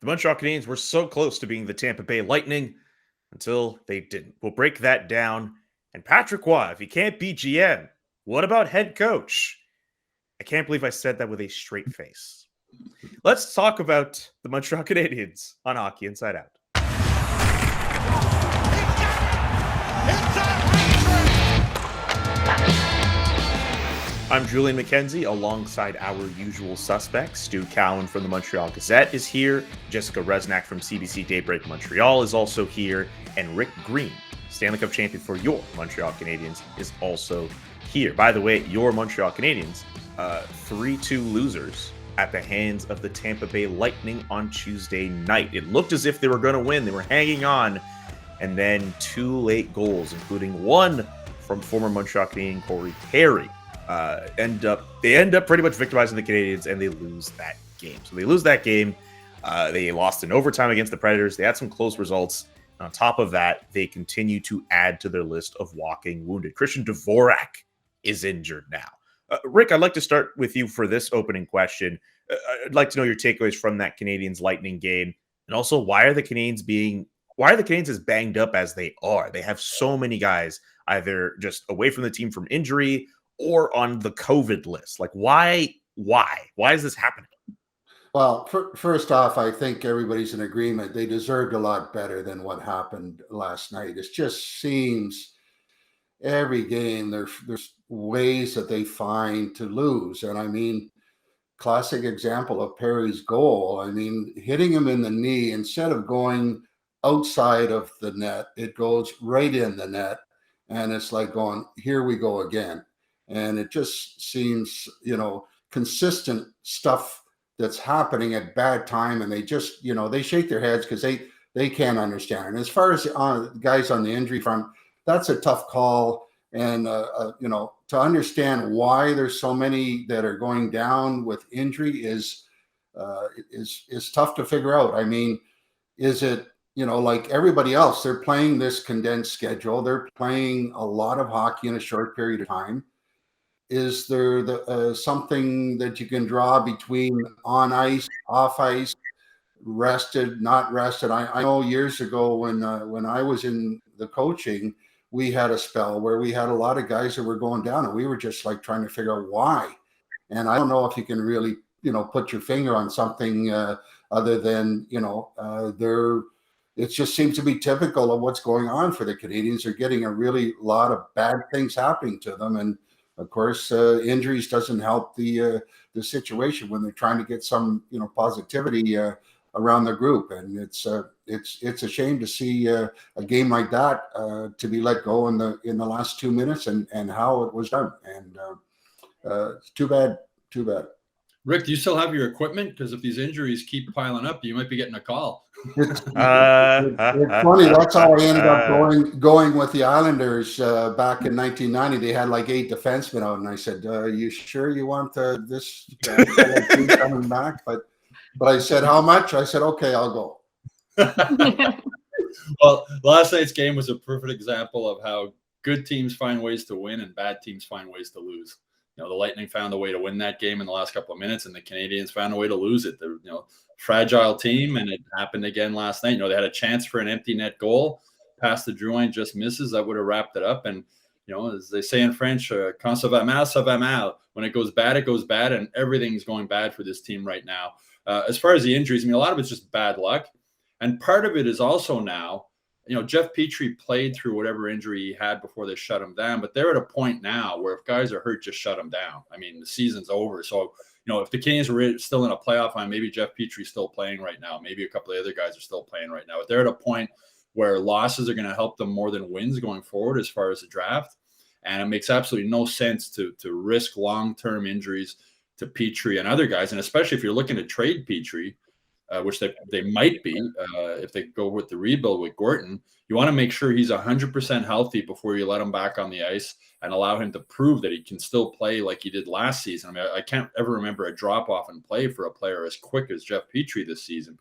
The Montreal Canadiens were so close to being the Tampa Bay Lightning until they didn't. We'll break that down. And Patrick Waugh, if he can't be GM, what about head coach? I can't believe I said that with a straight face. Let's talk about the Montreal Canadiens on Hockey Inside Out. I'm Julian McKenzie, alongside our usual suspects. Stu Cowan from the Montreal Gazette is here. Jessica Rusnak from CBC Daybreak Montreal is also here. And Rick Green, Stanley Cup champion for your Montreal Canadiens, is also here. By the way, your Montreal Canadiens, 3-2 losers at the hands of the Tampa Bay Lightning on Tuesday night. It looked as if they were going to win. They were hanging on. And then 2 late goals, including one from former Montreal Canadian Corey Perry. They end up pretty much victimizing the Canadiens, and they lose that game. So they lose that game. They lost in overtime against the Predators. They had some close results. And on top of that, they continue to add to their list of walking wounded. Christian Dvorak is injured now. Rick, I'd like to start with you for this opening question. I'd like to know your takeaways from that Canadiens Lightning game, and also why are the Canadiens as banged up as they are? They have so many guys either just away from the team from injury or on the COVID list. Like, why is this happening? Well, first off, I think everybody's in agreement. They deserved a lot better than what happened last night. It just seems every game there's ways that they find to lose. And I mean, classic example of Perry's goal. I mean, hitting him in the knee, instead of going outside of the net, it goes right in the net. And it's like going, here we go again. And it just seems, consistent stuff that's happening at bad time. And they just, they shake their heads because they can't understand. And as far as guys on the injury front, that's a tough call. And, to understand why there's so many that are going down with injury is tough to figure out. I mean, is it, like everybody else, they're playing this condensed schedule. They're playing a lot of hockey in a short period of time. Is there something that you can draw between on ice, off ice, rested, not rested? I know years ago when I was in the coaching, we had a spell where we had a lot of guys that were going down, and we were just like trying to figure out why. And I don't know if you can really, put your finger on something other than, it just seems to be typical of what's going on for the Canadiens. They're getting a really lot of bad things happening to them. And of course, injuries doesn't help the situation when they're trying to get some, positivity around the group. And it's a shame to see a game like that to be let go in the last 2 minutes and how it was done. And it's too bad. Rick, do you still have your equipment? Because if these injuries keep piling up, you might be getting a call. It's funny. That's how I ended up going with the Islanders back in 1990. They had like 8 defensemen out, and I said, "You sure you want this team coming back?" But I said, "How much?" I said, "Okay, I'll go." Well, last night's game was a perfect example of how good teams find ways to win and bad teams find ways to lose. The Lightning found a way to win that game in the last couple of minutes, and the Canadiens found a way to lose it. They're, fragile team, and it happened again last night. They had a chance for an empty net goal. Past the Drew line, just misses. That would have wrapped it up. And, as they say in French, quand ça va mal, ça va mal. When it goes bad, and everything's going bad for this team right now. As far as the injuries, a lot of it's just bad luck. And part of it is also now, Jeff Petrie played through whatever injury he had before they shut him down, but they're at a point now where if guys are hurt, just shut them down. The season's over. So, if the Canadiens were still in a playoff line, maybe Jeff Petrie's still playing right now. Maybe a couple of other guys are still playing right now. But they're at a point where losses are going to help them more than wins going forward as far as the draft. And it makes absolutely no sense to risk long-term injuries to Petrie and other guys. And especially if you're looking to trade Petrie, which they might be if they go with the rebuild with Gorton, you want to make sure he's 100% healthy before you let him back on the ice and allow him to prove that he can still play like he did last season. I can't ever remember a drop-off in play for a player as quick as Jeff Petrie this season.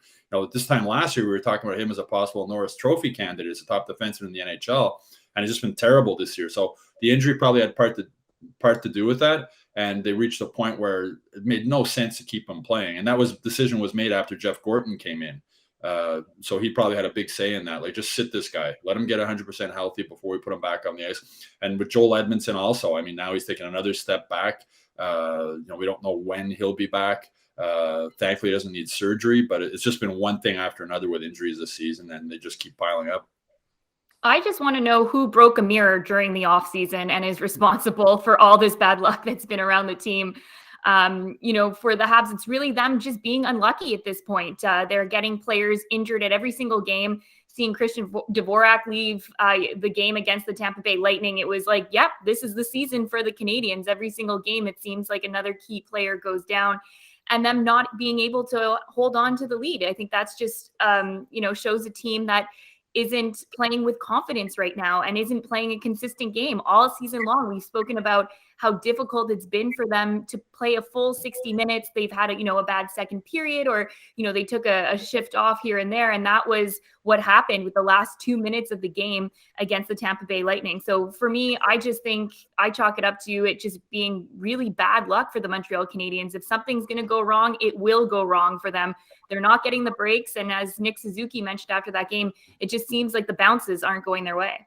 This time last year, we were talking about him as a possible Norris Trophy candidate as a top defenseman in the NHL, and he's just been terrible this year. So the injury probably had part to do with that. and they reached a point where it made no sense to keep him playing. And that decision was made after Jeff Gorton came in. So he probably had a big say in that. Like, just sit this guy, let him get 100% healthy before we put him back on the ice. And with Joel Edmondson also, I mean, now he's taking another step back. We don't know when he'll be back. Thankfully, he doesn't need surgery, but it's just been one thing after another with injuries this season, and they just keep piling up. I just want to know who broke a mirror during the offseason and is responsible for all this bad luck that's been around the team. For the Habs, it's really them just being unlucky at this point. They're getting players injured at every single game. Seeing Christian Dvorak leave the game against the Tampa Bay Lightning, it was like, yep, this is the season for the Canadiens. Every single game, it seems like another key player goes down, and them not being able to hold on to the lead. I think that's just, shows a team that isn't playing with confidence right now and isn't playing a consistent game all season long. We've spoken about how difficult it's been for them to play a full 60 minutes. They've had a bad second period, or, they took a shift off here and there. And that was what happened with the last 2 minutes of the game against the Tampa Bay Lightning. So for me, I just think I chalk it up to it just being really bad luck for the Montreal Canadiens. If something's going to go wrong, it will go wrong for them. They're not getting the breaks. And as Nick Suzuki mentioned after that game, it just seems like the bounces aren't going their way.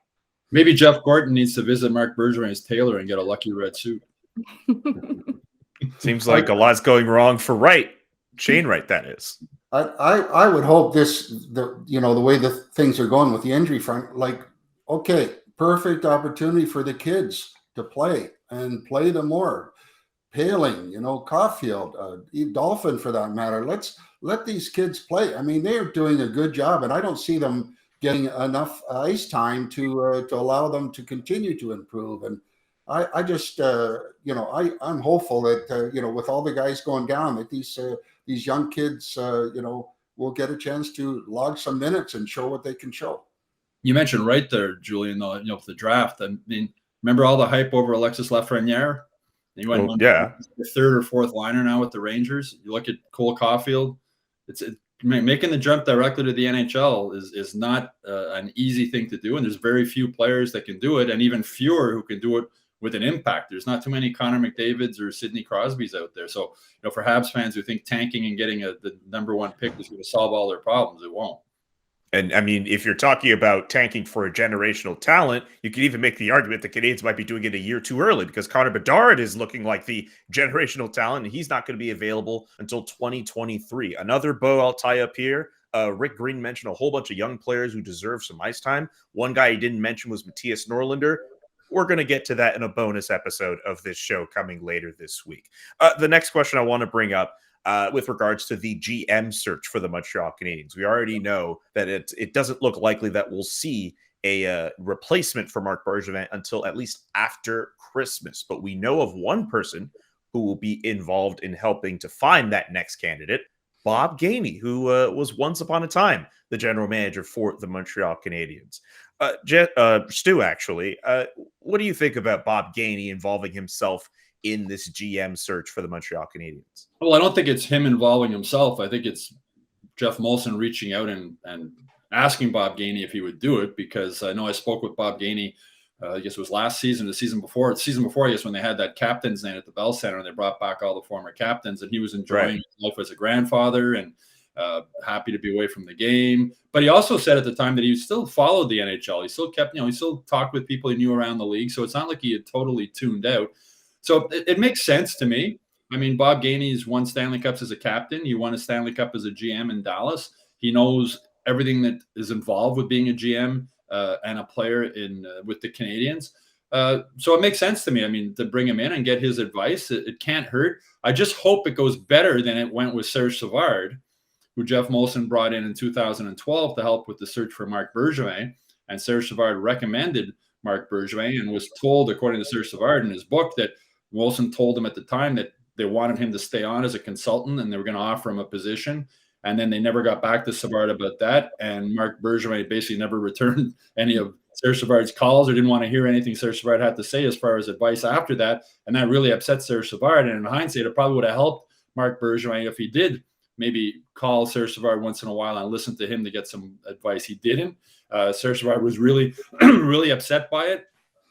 Maybe Jeff Gorton needs to visit Marc Bergevin's tailor and get a lucky red suit. Seems like a lot's going wrong for Wright. Shane Wright, that is. I would hope the way the things are going with the injury front, like, okay, perfect opportunity for the kids to play and play them more. Paling, Caulfield, Dolphin for that matter. Let's let these kids play. I mean, they're doing a good job, and I don't see them getting enough ice time to allow them to continue to improve. And I just, I'm hopeful that, with all the guys going down, that these young kids, will get a chance to log some minutes and show what they can show. You mentioned right there, Julian, though, the draft. I mean, remember all the hype over Alexis Lafreniere? He went the third or fourth liner now with the Rangers. You look at Cole Caulfield. It's making the jump directly to the NHL is not an easy thing to do, and there's very few players that can do it, and even fewer who can do it with an impact. There's not too many Connor McDavids or Sidney Crosbys out there. So, for Habs fans who think tanking and getting the number one pick is going to solve all their problems, it won't. And I mean, if you're talking about tanking for a generational talent, you could even make the argument the Canadiens might be doing it a year too early, because Connor Bedard is looking like the generational talent, and he's not going to be available until 2023. Another bow I'll tie up here. Rick Green mentioned a whole bunch of young players who deserve some ice time. One guy he didn't mention was Matthias Norlinder. We're going to get to that in a bonus episode of this show coming later this week. The next question I want to bring up, with regards to the GM search for the Montreal Canadiens. We already know that it doesn't look likely that we'll see a replacement for Marc Bergevin until at least after Christmas. But we know of one person who will be involved in helping to find that next candidate, Bob Gainey, who was once upon a time the general manager for the Montreal Canadiens. Stu, actually, what do you think about Bob Gainey involving himself in this GM search for the Montreal Canadiens? Well, I don't think it's him involving himself. I think it's Jeff Molson reaching out and asking Bob Gainey if he would do it, because I know I spoke with Bob Gainey, I guess it was last season, the season before, I guess, when they had that captain's night at the Bell Center and they brought back all the former captains, and he was enjoying his life as a grandfather and happy to be away from the game. But he also said at the time that he still followed the NHL. He still kept, he still talked with people he knew around the league. So it's not like he had totally tuned out. So it makes sense to me. I mean, Bob Gainey's won Stanley Cups as a captain. He won a Stanley Cup as a GM in Dallas. He knows everything that is involved with being a GM and a player with the Canadiens. So it makes sense to me. I mean, to bring him in and get his advice, it can't hurt. I just hope it goes better than it went with Serge Savard, who Jeff Molson brought in 2012 to help with the search for Marc Bergevin. And Serge Savard recommended Marc Bergevin and was told, according to Serge Savard in his book, that Molson told him at the time that they wanted him to stay on as a consultant and they were going to offer him a position. And then they never got back to Savard about that. And Marc Bergevin basically never returned any of Serge Savard's calls or didn't want to hear anything Serge Savard had to say as far as advice after that. And that really upset Serge Savard. And in hindsight, it probably would have helped Marc Bergevin if he did maybe call Serge Savard once in a while and listen to him to get some advice. He didn't. Serge Savard was really, really upset by it.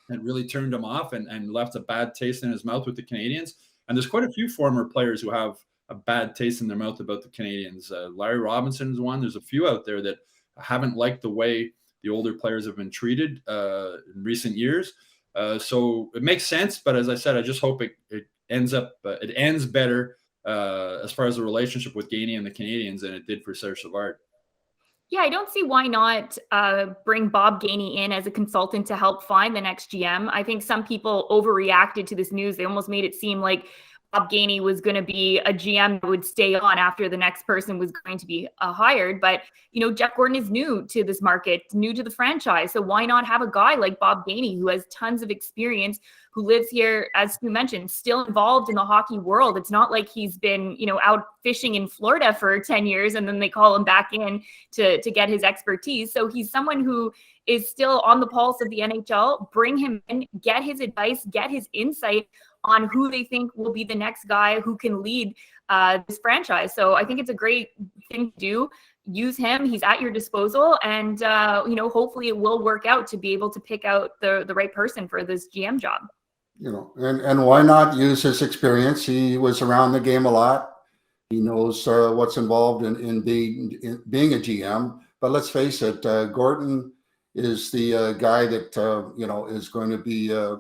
It really turned him off and left a bad taste in his mouth with the Canadiens. And there's quite a few former players who have a bad taste in their mouth about the Canadiens. Larry Robinson is one. There's a few out there that haven't liked the way the older players have been treated in recent years. So it makes sense. But as I said, I just hope it ends better as far as the relationship with Gainey and the Canadiens than it did for Serge Savard. Yeah, I don't see why not bring Bob Gainey in as a consultant to help find the next GM. I think some people overreacted to this news. They almost made it seem like Bob Gainey was going to be a GM that would stay on after the next person was going to be hired. But, Jeff Gorton is new to this market, new to the franchise. So why not have a guy like Bob Gainey, who has tons of experience, who lives here, as you mentioned, still involved in the hockey world. It's not like he's been, out fishing in Florida for 10 years and then they call him back in to get his expertise. So he's someone who is still on the pulse of the NHL. Bring him in, get his advice, get his insight on who they think will be the next guy who can lead this franchise. So I think it's a great thing to do. Use him. He's at your disposal. And, hopefully it will work out to be able to pick out the right person for this GM job. And why not use his experience? He was around the game a lot. He knows what's involved in being a GM. But let's face it, Gorton is the guy that, is going to be a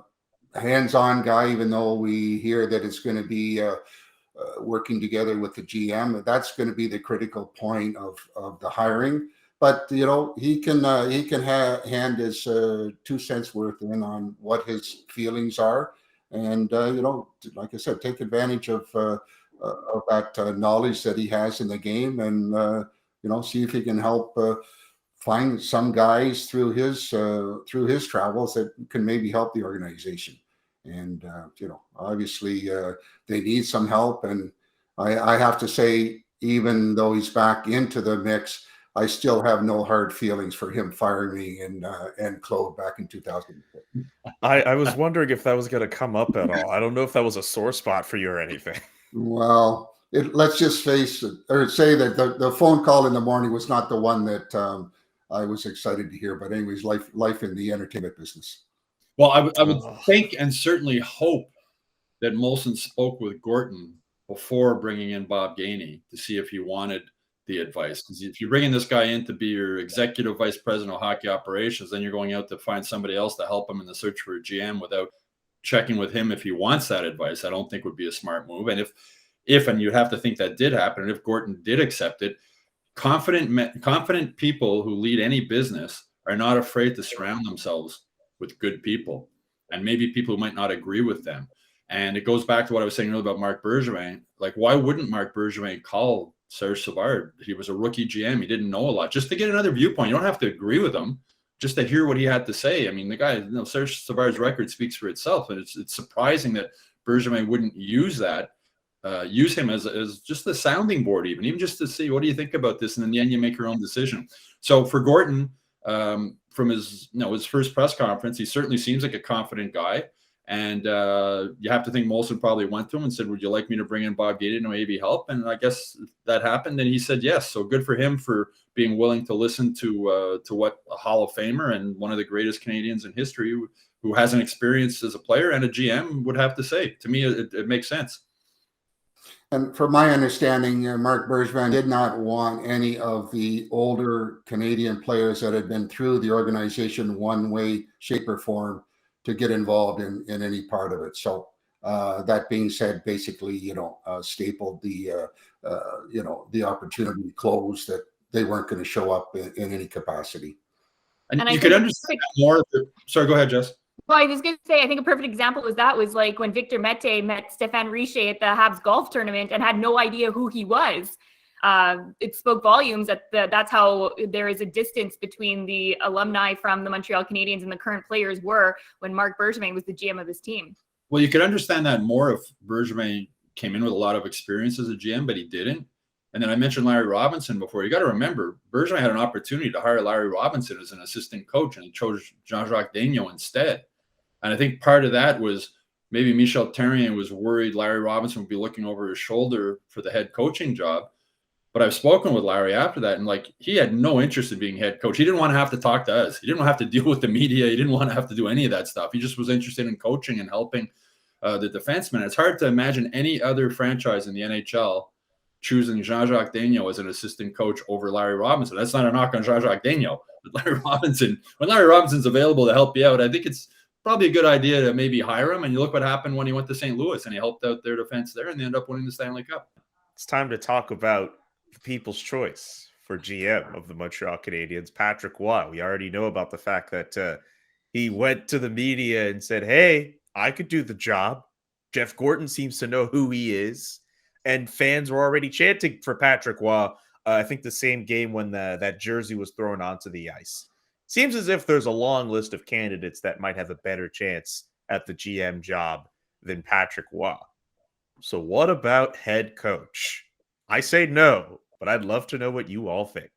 hands-on guy, even though we hear that it's going to be working together with the GM. That's going to be the critical point of the hiring. But he can hand his 2 cents worth in on what his feelings are, and like I said, take advantage of that knowledge that he has in the game, and see if he can help find some guys through his travels that can maybe help the organization. And obviously they need some help, and I have to say, even though he's back into the mix, I still have no hard feelings for him firing me and Claude back in 2006. I was wondering if that was going to come up at all. I don't know if that was a sore spot for you or anything. Well, let's just face it, or say that the phone call in the morning was not the one that I was excited to hear. But anyways, life in the entertainment business. Well, I would think and certainly hope that Molson spoke with Gorton before bringing in Bob Gainey to see if he wanted the advice. Because if you bring in this guy in to be your executive vice president of hockey operations, then you're going out to find somebody else to help him in the search for a GM without checking with him if he wants that advice. I don't think would be a smart move. And if and you'd have to think that did happen, and if Gorton did accept it, confident people who lead any business are not afraid to surround themselves with good people, and maybe people who might not agree with them. And it goes back to what I was saying earlier about Marc Bergevin. Like, why wouldn't Marc Bergevin call Serge Savard? He was a rookie GM. He didn't know a lot. Just to get another viewpoint. You don't have to agree with him, just to hear what he had to say. I mean, the guy, Serge Savard's record speaks for itself. And it's surprising that Bergevin wouldn't use that, use him as just the sounding board, even just to see, what do you think about this? And in the end, you make your own decision. So for Gorton, from his first press conference, he certainly seems like a confident guy. And you have to think Molson probably went to him and said, would you like me to bring in Bob Gainey to maybe help? And I guess that happened. And he said yes. So good for him for being willing to listen to what a Hall of Famer and one of the greatest Canadians in history who has an experience as a player and a GM would have to say. To me, it makes sense. And from my understanding, Marc Bergevin did not want any of the older Canadian players that had been through the organization one way, shape, or form to get involved in any part of it. So that being said, basically, stapled the opportunity closed, that they weren't going to show up in any capacity. And you could understand more. Sorry, go ahead, Jess. Well, I was going to say, I think a perfect example was like when Victor Mete met Stéphane Richer at the Habs golf tournament and had no idea who he was. It spoke volumes that's how there is a distance between the alumni from the Montreal Canadiens and the current players were when Marc Bergevin was the GM of his team. Well, you could understand that more if Bergevin came in with a lot of experience as a GM, but he didn't. And then I mentioned Larry Robinson before. You got to remember, Bergevin had an opportunity to hire Larry Robinson as an assistant coach, and he chose Jean-Jacques Daigneault instead. And I think part of that was maybe Michel Therrien was worried Larry Robinson would be looking over his shoulder for the head coaching job. But I've spoken with Larry after that, and he had no interest in being head coach. He didn't want to have to talk to us. He didn't have to deal with the media. He didn't want to have to do any of that stuff. He just was interested in coaching and helping the defenseman. It's hard to imagine any other franchise in the NHL choosing Jean-Jacques Daigneault as an assistant coach over Larry Robinson. That's not a knock on Jean-Jacques Daigneault, but when Larry Robinson's available to help you out, I think it's probably a good idea to maybe hire him. And you look what happened when he went to St. Louis and he helped out their defense there, and they ended up winning the Stanley Cup. It's time to talk about the people's choice for GM of the Montreal Canadiens, Patrick Roy. We already know about the fact that he went to the media and said, hey, I could do the job. Jeff Gorton seems to know who he is. And fans were already chanting for Patrick Roy. I think the same game when that jersey was thrown onto the ice. Seems as if there's a long list of candidates that might have a better chance at the GM job than Patrick Roy. So what about head coach? I say no, but I'd love to know what you all think.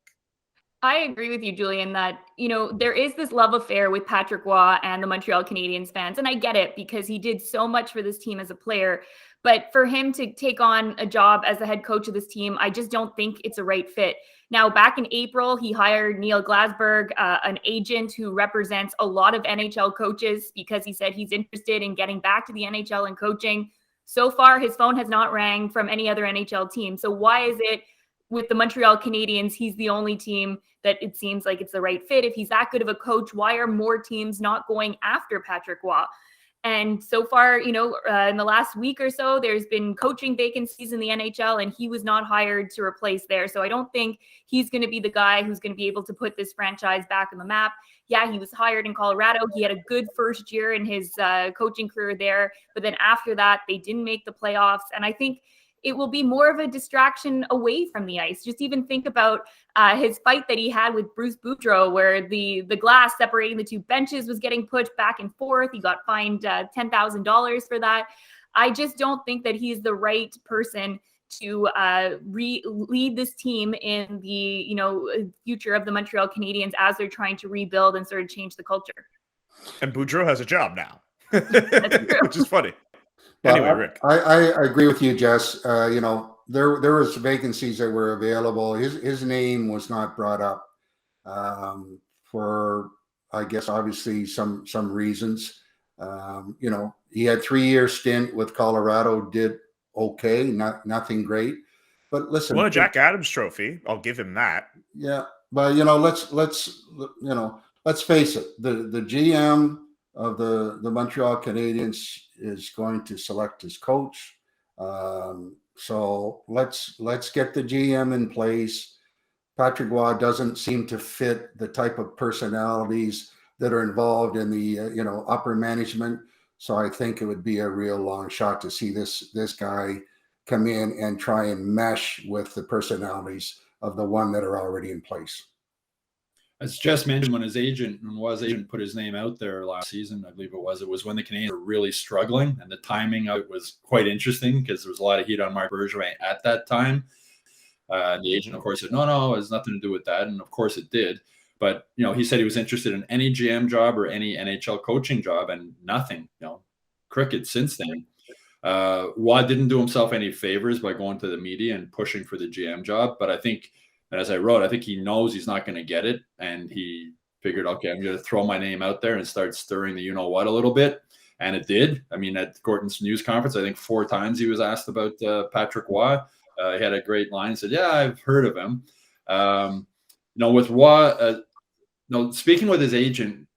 I agree with you, Julian, that, there is this love affair with Patrick Roy and the Montreal Canadiens fans. And I get it because he did so much for this team as a player. But for him to take on a job as the head coach of this team, I just don't think it's a right fit. Now, back in April, he hired Neil Glasberg, an agent who represents a lot of NHL coaches, because he said he's interested in getting back to the NHL and coaching. So far, his phone has not rang from any other NHL team. So why is it with the Montreal Canadiens, he's the only team that it seems like it's the right fit? If he's that good of a coach, why are more teams not going after Patrick Roy? And so far, in the last week or so, there's been coaching vacancies in the NHL, and he was not hired to replace there. So I don't think he's going to be the guy who's going to be able to put this franchise back on the map. Yeah, he was hired in Colorado. He had a good first year in his coaching career there. But then after that, they didn't make the playoffs. And I think it will be more of a distraction away from the ice. Just even think about his fight that he had with Bruce Boudreau, where the glass separating the two benches was getting pushed back and forth. He got fined $10,000 for that. I just don't think that he's the right person to lead this team in the future of the Montreal Canadiens as they're trying to rebuild and sort of change the culture. And Boudreau has a job now, That's true. which is funny. Well, Anyway, Rick. I agree with you, Jess. There was vacancies that were available. His name was not brought up for, I guess, obviously some reasons. He had 3-year stint with Colorado, did okay, nothing great. But listen, Won a Jack Adams trophy. I'll give him that. Yeah, but let's face it. The GM of the Montreal Canadiens is going to select his coach. So let's get the GM in place. Patrick Roy doesn't seem to fit the type of personalities that are involved in the upper management. So I think it would be a real long shot to see this guy come in and try and mesh with the personalities of the one that are already in place. As Jess mentioned, when his agent put his name out there last season, I believe it was when the Canadiens were really struggling, and the timing of it was quite interesting because there was a lot of heat on Marc Bergevin at that time. The agent, of course, said, no, it has nothing to do with that. And of course it did. But, he said he was interested in any GM job or any NHL coaching job, and nothing, cricket since then. Roy didn't do himself any favors by going to the media and pushing for the GM job. But I think, as I wrote, I think he knows he's not going to get it. And he figured, okay, I'm going to throw my name out there and start stirring the you-know-what a little bit. And it did. I mean, at Gorton's news conference, I think 4 times he was asked about Patrick Roy. He had a great line. Said, yeah, I've heard of him. With Roy, speaking with his agent,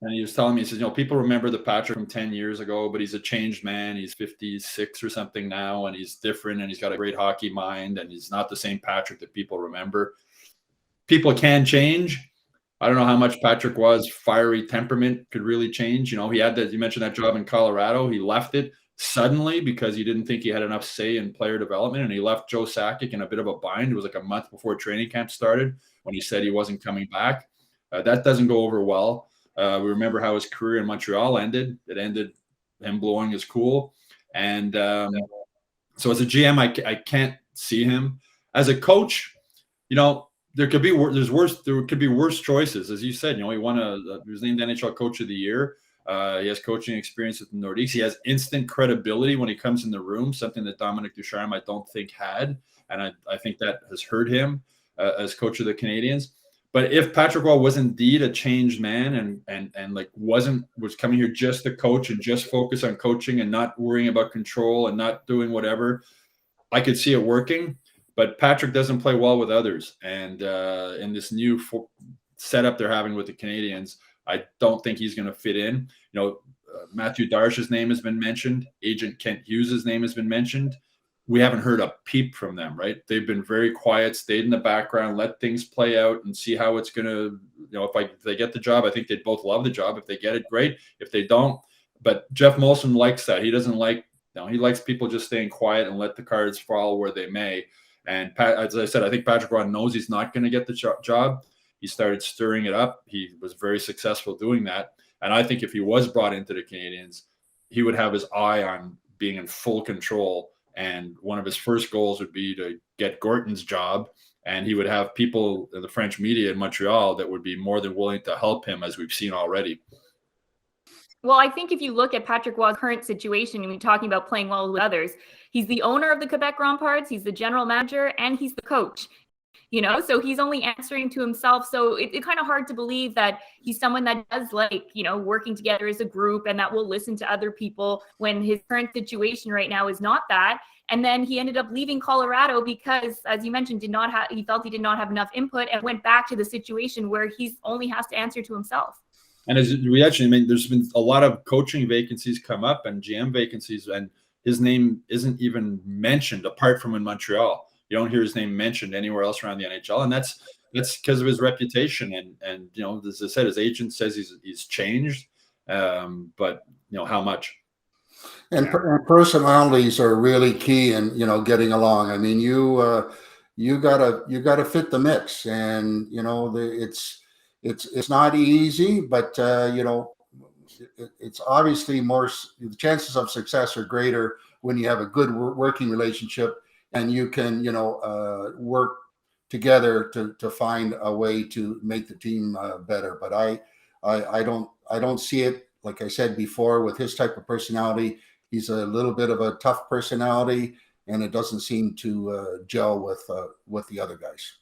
and he was telling me, he says, people remember the Patrick from 10 years ago, but he's a changed man. He's 56 or something now, and he's different, and he's got a great hockey mind, and he's not the same Patrick that people remember. People can change. I don't know how much Patrick Roy's fiery temperament could really change. He had that, you mentioned that job in Colorado. He left it suddenly because he didn't think he had enough say in player development, and he left Joe Sakic in a bit of a bind. It was like a month before training camp started when he said he wasn't coming back. That doesn't go over well. We remember how his career in Montreal ended. It ended him blowing his cool. And so as a GM, I can't see him. As a coach, there could be worse choices. As you said, he was named NHL Coach of the Year. He has coaching experience with the Nordiques. He has instant credibility when he comes in the room, something that Dominic Ducharme I don't think had. And I think that has hurt him as coach of the Canadiens. But if Patrick Roy was indeed a changed man and like was coming here just to coach and just focus on coaching and not worrying about control and not doing whatever, I could see it working. But Patrick doesn't play well with others. And in this new setup they're having with the Canadiens, I don't think he's going to fit in. Matthew Darsh's name has been mentioned. Agent Kent Hughes' name has been mentioned. We haven't heard a peep from them, right? They've been very quiet, stayed in the background, let things play out and see how it's going to, if they get the job, I think they'd both love the job. If they get it, great. If they don't, but Jeff Molson likes that. He doesn't like, he likes people just staying quiet and let the cards fall where they may. And as I said, I think Patrick Roy knows he's not going to get the job. He started stirring it up. He was very successful doing that. And I think if he was brought into the Canadiens, he would have his eye on being in full control. And one of his first goals would be to get Gorton's job. And he would have people in the French media in Montreal that would be more than willing to help him, as we've seen already. Well, I think if you look at Patrick Roy's current situation, and we're talking about playing well with others, he's the owner of the Quebec Remparts, he's the general manager, and he's the coach. So he's only answering to himself. So it's kind of hard to believe that he's someone that does like, working together as a group and that will listen to other people when his current situation right now is not that. And then he ended up leaving Colorado because, as you mentioned, he felt he did not have enough input and went back to the situation where he only has to answer to himself. And as we actually, there's been a lot of coaching vacancies come up and GM vacancies, and his name isn't even mentioned apart from in Montreal. You don't hear his name mentioned anywhere else around the NHL, and that's because of his reputation. And as I said, his agent says he's changed, but how much? And personalities are really key in getting along. I mean, you gotta fit the mix, and it's not easy, but it's obviously more. The chances of success are greater when you have a good working relationship. And you can, work together to find a way to make the team better. But I don't see it. Like I said before, with his type of personality, he's a little bit of a tough personality, and it doesn't seem to gel with the other guys.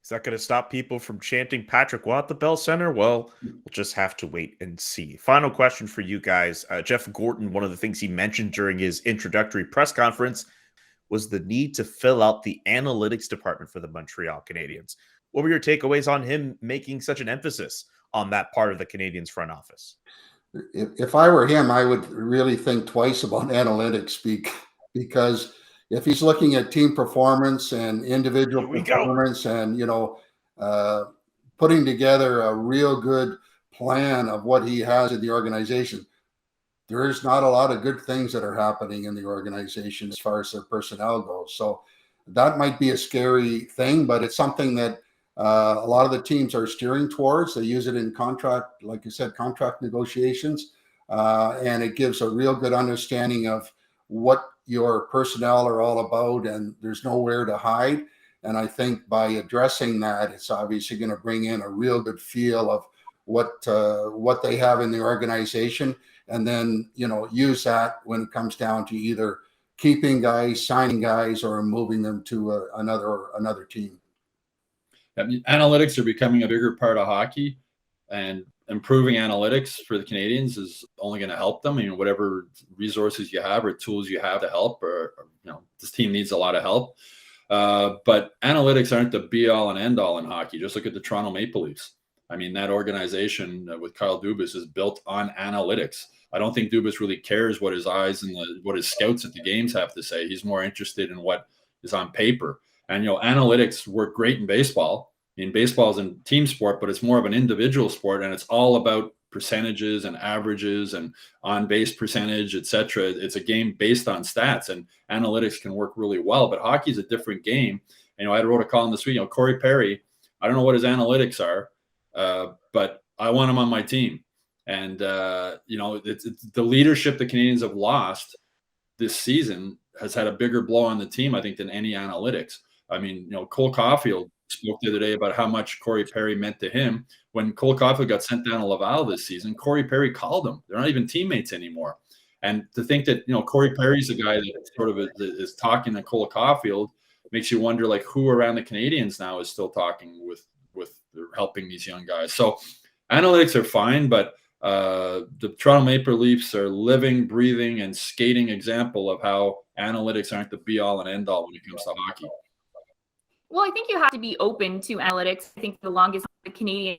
Is that going to stop people from chanting Patrick Roy at the Bell Center? Well, we'll just have to wait and see. Final question for you guys. Jeff Gorton, one of the things he mentioned during his introductory press conference was the need to fill out the analytics department for the Montreal Canadiens. What were your takeaways on him making such an emphasis on that part of the Canadiens front office? If I were him, I would really think twice about analytics because if he's looking at team performance and individual performance and, putting together a real good plan of what he has in the organization, there's not a lot of good things that are happening in the organization as far as their personnel goes. So that might be a scary thing, but it's something that a lot of the teams are steering towards. They use it in contract, like you said, contract negotiations, and it gives a real good understanding of what your personnel are all about, and there's nowhere to hide. And I think by addressing that, it's obviously going to bring in a real good feel of what they have in the organization. And then, use that when it comes down to either keeping guys, signing guys, or moving them to another team. I mean, analytics are becoming a bigger part of hockey, and improving analytics for the Canadiens is only going to help them. Whatever resources you have or tools you have to help, or this team needs a lot of help. But analytics aren't the be all and end all in hockey. Just look at the Toronto Maple Leafs. That organization with Kyle Dubas is built on analytics. I don't think Dubas really cares what his eyes and what his scouts at the games have to say. He's more interested in what is on paper. And, analytics work great in baseball. Baseball is a team sport, but it's more of an individual sport, and it's all about percentages and averages and on-base percentage, etc. It's a game based on stats, and analytics can work really well. But hockey is a different game. I wrote a column this week. Corey Perry, I don't know what his analytics are, but I want him on my team. And, it's the leadership the Canadiens have lost this season has had a bigger blow on the team, I think, than any analytics. Cole Caulfield spoke the other day about how much Corey Perry meant to him. When Cole Caulfield got sent down to Laval this season, Corey Perry called him. They're not even teammates anymore. And to think that, Corey Perry's a guy that sort of is talking to Cole Caulfield makes you wonder, who around the Canadiens now is still talking with they're helping these young guys. So analytics are fine, but the Toronto Maple Leafs are living, breathing, and skating example of how analytics aren't the be-all and end-all when it comes to hockey. Well, I think you have to be open to analytics. I think for the longest the Canadiens,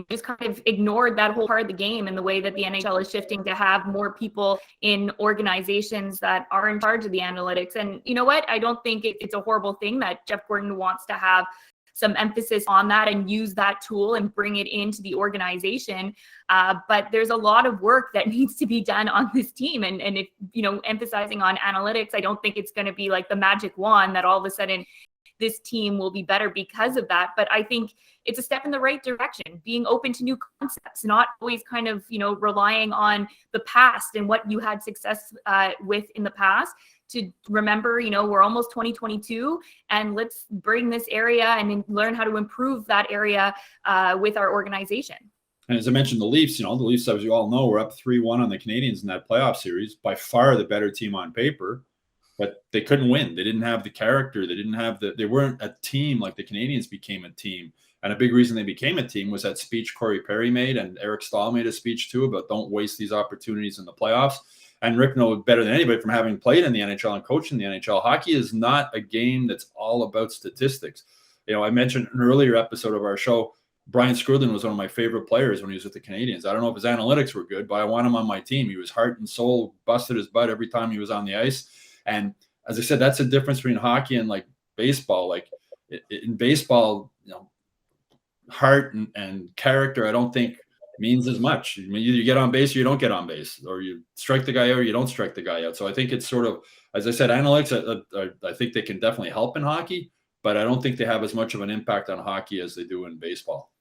just kind of ignored that whole part of the game, and the way that the NHL is shifting to have more people in organizations that are in charge of the analytics. And you know what? I don't think it's a horrible thing that Jeff Gordon wants to have some emphasis on that and use that tool and bring it into the organization. But there's a lot of work that needs to be done on this team. And if, emphasizing on analytics, I don't think it's going to be like the magic wand that all of a sudden this team will be better because of that. But I think it's a step in the right direction, being open to new concepts, not always kind of, relying on the past and what you had success with in the past. To remember, we're almost 2022, and let's bring this area and learn how to improve that area with our organization. And as I mentioned, the Leafs, the Leafs, as you all know, were up 3-1 on the Canadiens in that playoff series, by far the better team on paper, but they couldn't win. They didn't have the character. They didn't have they weren't a team like the Canadiens became a team. And a big reason they became a team was that speech Corey Perry made, and Eric Stahl made a speech too about don't waste these opportunities in the playoffs. And Rick knows better than anybody from having played in the NHL and coached in the NHL. Hockey is not a game that's all about statistics. I mentioned in an earlier episode of our show, Brian Skrudland was one of my favorite players when he was with the Canadiens. I don't know if his analytics were good, but I want him on my team. He was heart and soul, busted his butt every time he was on the ice. And as I said, that's the difference between hockey and like baseball. Like in baseball, heart and character, I don't think means as much. I mean, you get on base or you don't get on base, or you strike the guy out or you don't strike the guy out. So I think it's sort of, as I said, analytics, I think they can definitely help in hockey, but I don't think they have as much of an impact on hockey as they do in baseball.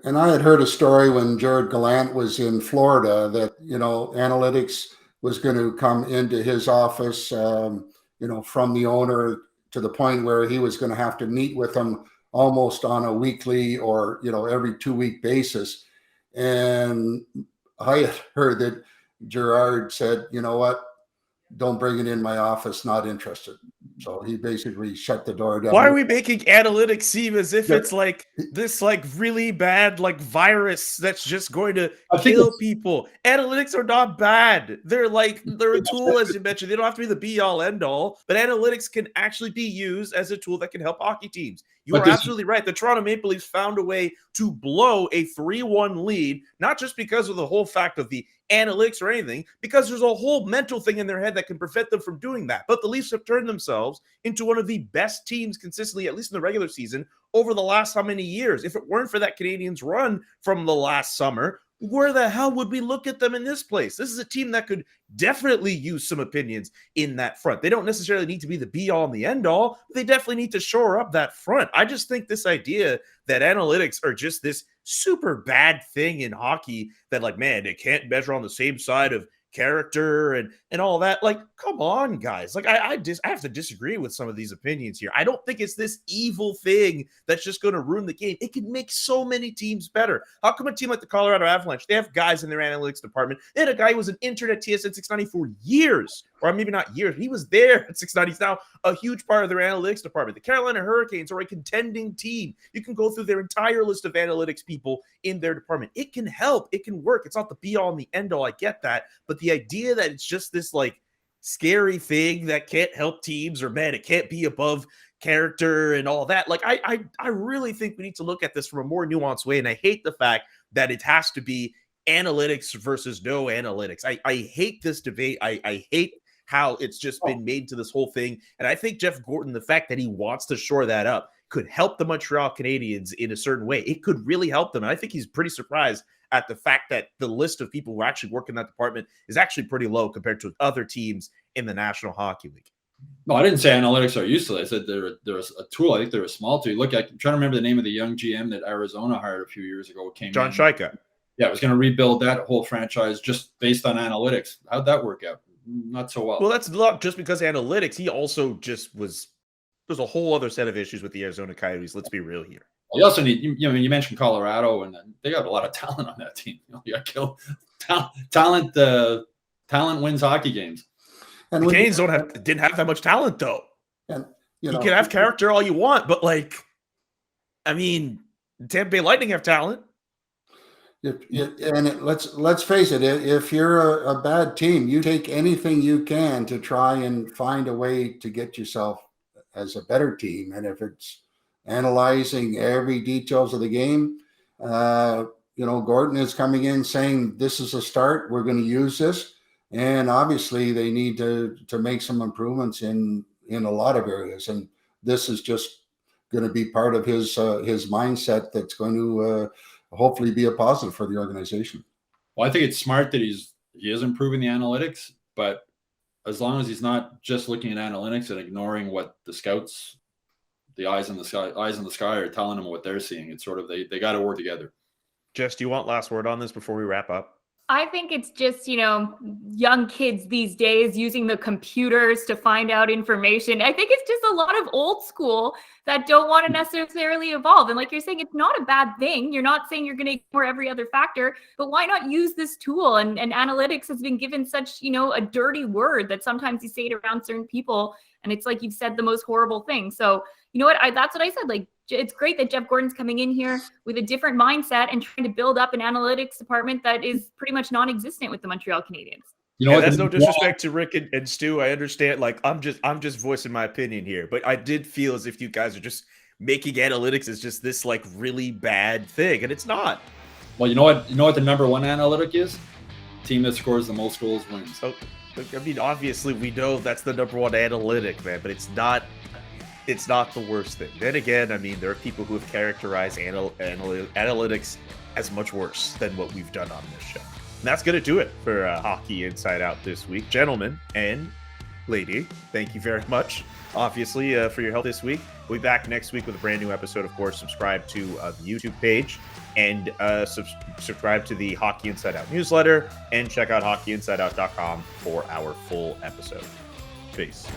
And I had heard a story when Jared Gallant was in Florida that, analytics was going to come into his office, from the owner, to the point where he was going to have to meet with him almost on a weekly or, every 2-week basis. And I had heard that Gerard said, you know what, don't bring it in my office, not interested. So he basically shut the door down. Why are we making analytics seem as if it's like this really bad virus that's just going to kill people? Analytics are not bad. They're a tool, as you mentioned. They don't have to be the be all end all, but analytics can actually be used as a tool that can help hockey teams. You are absolutely right. The Toronto Maple Leafs found a way to blow a 3-1 lead, not just because of the whole fact of the analytics or anything, because there's a whole mental thing in their head that can prevent them from doing that. But the Leafs have turned themselves into one of the best teams consistently, at least in the regular season, over the last how many years. If it weren't for that Canadiens run from the last summer, where the hell would we look at them in this place? This is a team that could definitely use some opinions in that front. They don't necessarily need to be the be-all and the end-all, but they definitely need to shore up that front. I just think this idea that analytics are just this super bad thing in hockey that, they can't measure on the same side of character and all that. Come on, guys. I have to disagree with some of these opinions here. I don't think it's this evil thing that's just going to ruin the game. It can make so many teams better. How come a team like the Colorado Avalanche, they have guys in their analytics department? They had a guy who was an intern at TSN 690 for years, or maybe not years. He was there at 690. He's now a huge part of their analytics department. The Carolina Hurricanes are a contending team. You can go through their entire list of analytics people in their department. It can help. It can work. It's not the be-all and the end-all. I get that. But the idea that it's just this scary thing that can't help teams, or it can't be above character and all that. I really think we need to look at this from a more nuanced way. And I hate the fact that it has to be analytics versus no analytics. I hate this debate. I hate how it's just been made to this whole thing. And I think Jeff Gordon, the fact that he wants to shore that up, could help the Montreal Canadiens in a certain way. It could really help them. And I think he's pretty surprised at the fact that the list of people who actually work in that department is actually pretty low compared to other teams in the National Hockey League. No, I didn't say analytics are useless. I said they're a tool. I think they're a small tool. I'm trying to remember the name of the young GM that Arizona hired a few years ago. John Shaika. Yeah, I was going to rebuild that whole franchise just based on analytics. How'd that work out? Not so well. Well, that's not just because analytics. He also just was. There's a whole other set of issues with the Arizona Coyotes. Let's be real here. You also need, you mentioned Colorado, and they got a lot of talent on that team. You got killed. Talent wins hockey games. And the Canadiens didn't have that much talent, though. And you can have character all you want, but Tampa Bay Lightning have talent. Let's face it. If you're a bad team, you take anything you can to try and find a way to get yourself as a better team. And if it's analyzing every details of the game, Gordon is coming in saying this is a start. We're going to use this, and obviously they need to make some improvements in a lot of areas. And this is just going to be part of his mindset that's going to hopefully be a positive for the organization. Well, I think it's smart that he is improving the analytics, but as long as he's not just looking at analytics and ignoring what the scouts, the eyes in the sky are telling him what they're seeing, it's sort of they got to work together. Jess, do you want last word on this before we wrap up? I think it's just, young kids these days using the computers to find out information. I think it's just a lot of old school that don't want to necessarily evolve. And like you're saying, it's not a bad thing. You're not saying you're going to ignore every other factor, but why not use this tool? And analytics has been given such, a dirty word that sometimes you say it around certain people, and it's like you've said the most horrible thing. So, you know what? That's what I said. Like, it's great that Jeff Gordon's coming in here with a different mindset and trying to build up an analytics department that is pretty much non-existent with the Montreal Canadiens. That's no disrespect to Rick and Stu. I understand. Like, I'm just voicing my opinion here, but I did feel as if you guys are just making analytics as just this like really bad thing, and it's not. Well, you know what the number one analytic is? Team that scores the most goals wins. So, I mean, obviously we know that's the number one analytic, man, but it's not the worst thing. Then again, I mean, there are people who have characterized analytics as much worse than what we've done on this show. And that's going to do it for Hockey Inside Out this week. Gentlemen and lady, thank you very much, obviously, for your help this week. We'll be back next week with a brand new episode. Of course, subscribe to the YouTube page and subscribe to the Hockey Inside Out newsletter, and check out hockeyinsideout.com for our full episode. Peace.